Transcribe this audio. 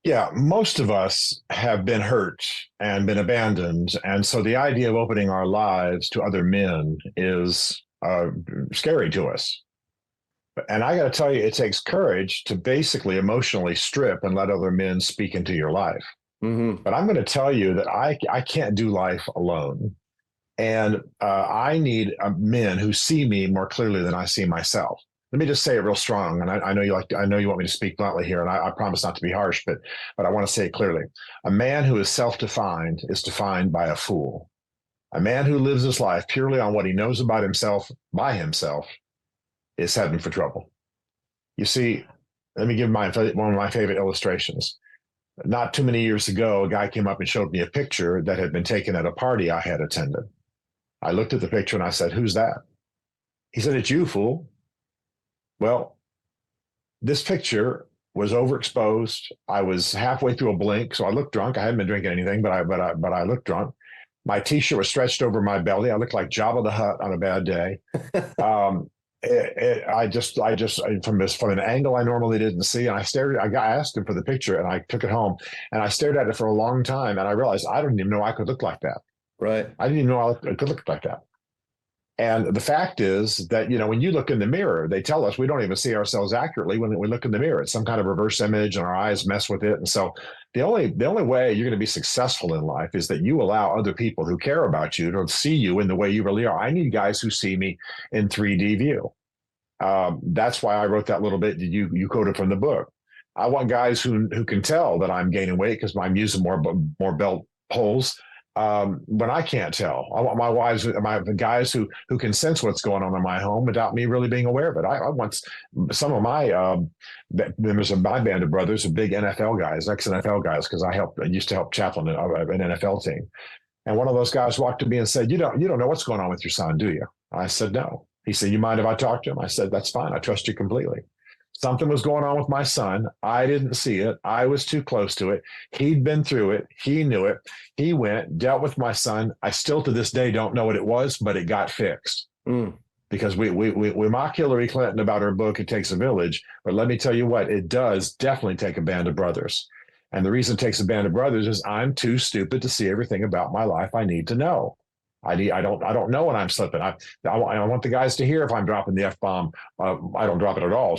Yeah, most of us have been hurt and been abandoned. And so the idea of opening our lives to other men is scary to us. And I got to tell you, it takes courage to basically emotionally strip and let other men speak into your life. Hmm. But I'm going to tell you that I can't do life alone. And I need men who see me more clearly than I see myself. Let me just say it real strong. And I know you like. I know you want me to speak bluntly here, and I promise not to be harsh, but I want to say it clearly. A man who is self-defined is defined by a fool. A man who lives his life purely on what he knows about himself by himself is heading for trouble. You see, let me give one of my favorite illustrations. Not too many years ago, a guy came up and showed me a picture that had been taken at a party I had attended. I looked at the picture and I said, "Who's that?" He said, "It's you, fool." Well, this picture was overexposed. I was halfway through a blink, so I looked drunk. I hadn't been drinking anything, but I looked drunk. My t-shirt was stretched over my belly. I looked like Jabba the Hutt on a bad day. Um, I just from an angle I normally didn't see, and I asked him for the picture, and I took it home, and I stared at it for a long time, and I realized I didn't even know I could look like that. Right. I didn't even know I could look like that. And the fact is that, when you look in the mirror, they tell us we don't even see ourselves accurately when we look in the mirror. It's some kind of reverse image and our eyes mess with it. And so the only way you're going to be successful in life is that you allow other people who care about you to see you in the way you really are. I need guys who see me in 3D view. That's why I wrote that little bit that you quoted from the book. I want guys who can tell that I'm gaining weight because I'm using more belt holes when I can't tell. I want my guys who can sense what's going on in my home without me really being aware of it. I want some of my members of my band of brothers are big NFL guys, ex-NFL guys, because I used to help chaplain an NFL team. And one of those guys walked to me and said, "You don't know what's going on with your son, do you?" I said, "No." He said, "You mind if I talk to him?" I said, "That's fine. I trust you completely." Something was going on with my son. I didn't see it. I was too close to it. He'd been through it. He knew it. He went, dealt with my son. I still to this day don't know what it was, but it got fixed. Mm. Because we mock Hillary Clinton about her book, It Takes a Village. But let me tell you what, it does definitely take a band of brothers. And the reason it takes a band of brothers is I'm too stupid to see everything about my life I need to know. I don't know when I'm slipping. I want the guys to hear if I'm dropping the F bomb. I don't drop it at all.